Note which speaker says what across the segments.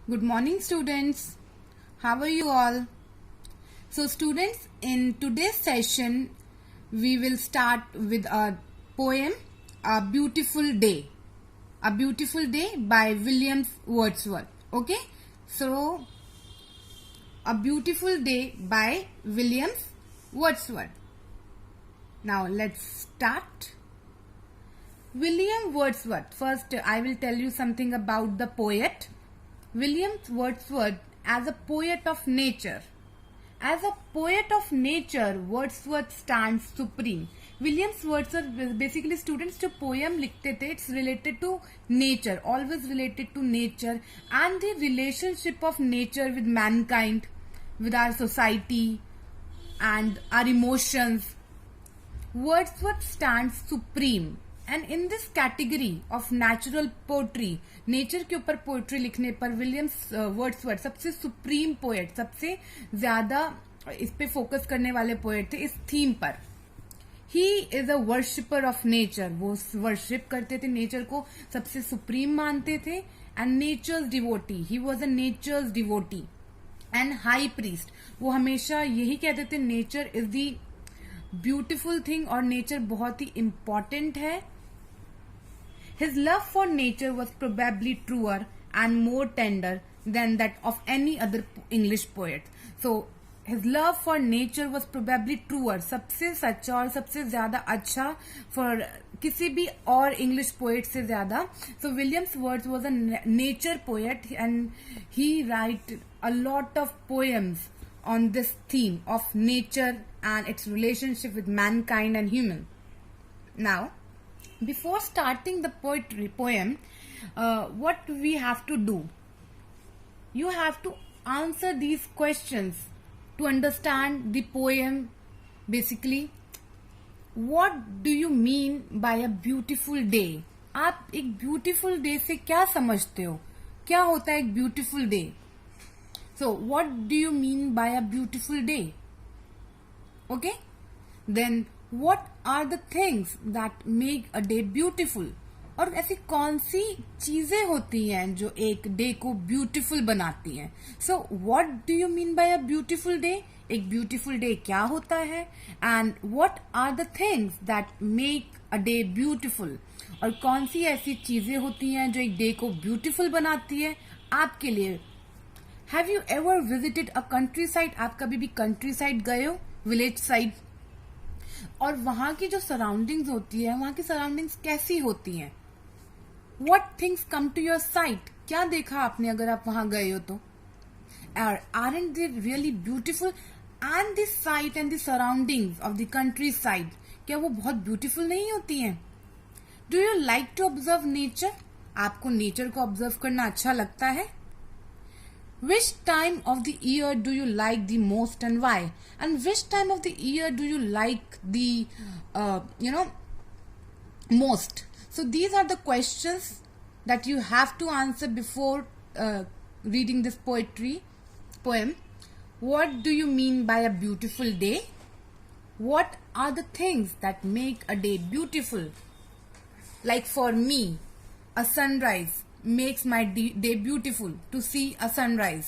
Speaker 1: Good morning, students. How are you all? So, students, in today's session, we will start with a poem, A Beautiful Day. A Beautiful Day by William Wordsworth. Okay? So, A Beautiful Day by William Wordsworth. Now, let's start. William Wordsworth. First, I will tell you something about the poet. William Wordsworth as a poet of nature. As a poet of nature, Wordsworth stands supreme. William Wordsworth basically students जो poem लिखते थे, it's related to nature, always related to nature and the relationship of nature with mankind, with our society and our emotions. Wordsworth stands supreme. And in this category of natural poetry, nature के ऊपर poetry लिखने पर Williams Wordsworth सबसे supreme poet, सबसे ज्यादा इस पे focus करने वाले पोएट थे इस थीम पर. He is a worshipper of nature. वो वर्शिप करते थे नेचर को, सबसे सुप्रीम मानते थे. And nature's devotee. He was a nature's devotee and high priest. वो हमेशा यही कहते थे nature is the beautiful thing और नेचर बहुत ही इम्पॉर्टेंट है. His love for nature was probably truer and more tender than that of any other English poet. So, his love for nature was probably truer, सबसे सच्चा और सबसे ज्यादा अच्छा for किसी भी और English poet से ज्यादा. So, William Wordsworth was a nature poet and he wrote a lot of poems on this theme of nature and its relationship with mankind and human. Now, before starting the poem, what we have to do? You have to answer these questions to understand the poem. Basically, what do you mean by a beautiful day? आप एक beautiful day से क्या समझते हो? क्या होता है एक beautiful day? So, what do you mean by a beautiful day? Okay? Then, what are the things that make a day beautiful? और ऐसी कौन सी चीजें होती हैं जो एक डे को ब्यूटीफुल बनाती हैं? So what do you mean by a beautiful day? एक ब्यूटीफुल डे क्या होता है? And what are the things that make a day beautiful? और कौन सी ऐसी चीजें होती हैं जो एक डे को ब्यूटीफुल बनाती है आपके लिए? Have you ever visited a country side? आप कभी भी कंट्री साइड गए हो, विलेज साइड? और वहां की जो सराउंडिंग्स होती है, वहां की सराउंडिंग्स कैसी होती हैं? What things come to your sight? क्या देखा आपने अगर आप वहां गए हो तो? Aren't they really beautiful? And the sight and the surroundings of the countryside, क्या वो बहुत ब्यूटीफुल नहीं होती हैं? Do you like to observe nature? आपको नेचर को ऑब्जर्व करना अच्छा लगता है? Which time of the year do you like the most and why? And which time of the year do you like the, most? So these are the questions that you have to answer before reading this poem. What do you mean by a beautiful day? What are the things that make a day beautiful? Like for me, a sunrise makes my day beautiful to see a sunrise.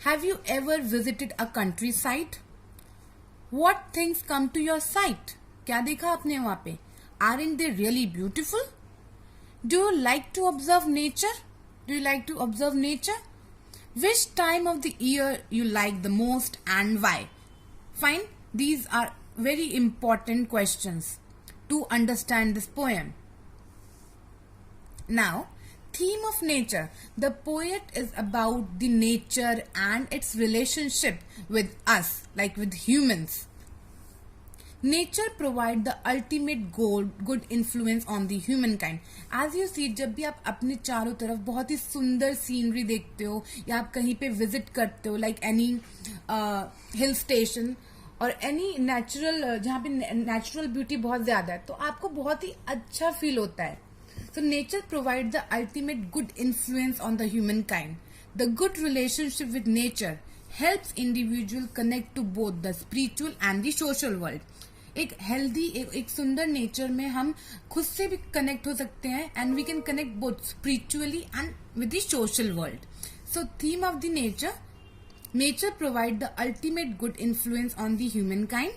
Speaker 1: Have you ever visited a countryside? What things come to your sight? क्या देखा आपने वहां पे? Aren't they really beautiful? Do you like to observe nature? Do you like to observe nature? Which time of the year you like the most and why? Fine. These are very important questions to understand this poem. Now, theme of nature. The poet is about the nature and its relationship with us, like with humans. Nature provides the ultimate good influence on the humankind. As you see, जब भी आप अपने चारों तरफ बहुत ही सुंदर scenery देखते हो या आप कहीं पे विजिट करते हो, like any हिल स्टेशन और एनी नेचुरल, जहाँ पे नेचुरल ब्यूटी बहुत ज्यादा है, तो आपको बहुत ही अच्छा फील होता है. So nature provides the ultimate good influence on the humankind. The good relationship with nature helps individual connect to both the spiritual and the social world. एक हेल्दी एक सुंदर नेचर में हम खुद से भी कनेक्ट हो सकते हैं and we can connect both spiritually and with the social world. So theme of the nature provide the ultimate good influence on the humankind.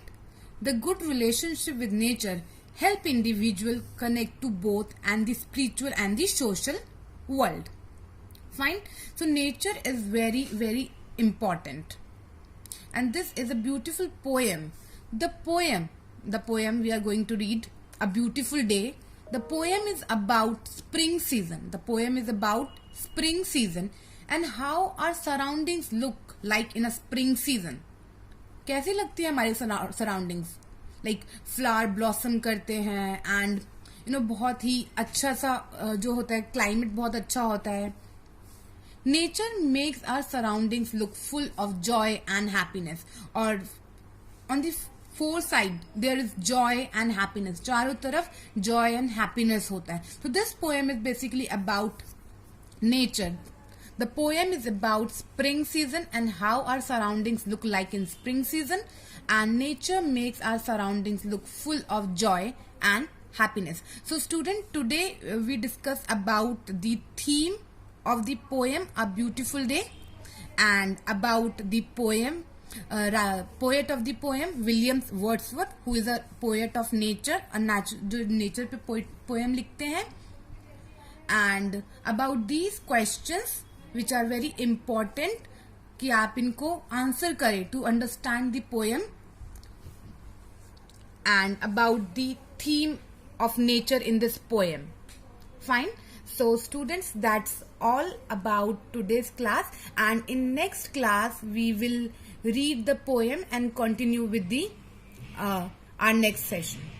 Speaker 1: The good relationship with nature help individual connect to both and the spiritual and the social world. Fine. So nature is very, very important. And this is a beautiful poem. The poem we are going to read, A Beautiful Day. The poem is about spring season. The poem is about spring season and how our surroundings look like in a spring season. कैसी लगती है हमारी surroundings, like flower blossom करते हैं and बहुत ही अच्छा सा जो होता है, क्लाइमेट बहुत अच्छा होता है. Nature makes our surroundings look full of joy and happiness, और on the four side there is joy and happiness. चारों तरफ जॉय एंड हैप्पीनेस होता है. तो this poem is basically about nature. The poem is about spring season and how our surroundings look like in spring season, and nature makes our surroundings look full of joy and happiness. So student, today we discuss about the theme of the poem A Beautiful Day and about the poem, poet of the poem William Wordsworth, who is a poet of nature, जो nature पे poem लिखते हैं, and about these questions which are very important कि आप इनको answer करें to understand the poem, and about the theme of nature in this poem. Fine. So students, that's all about today's class, and in next class we will read the poem and continue with the our next session.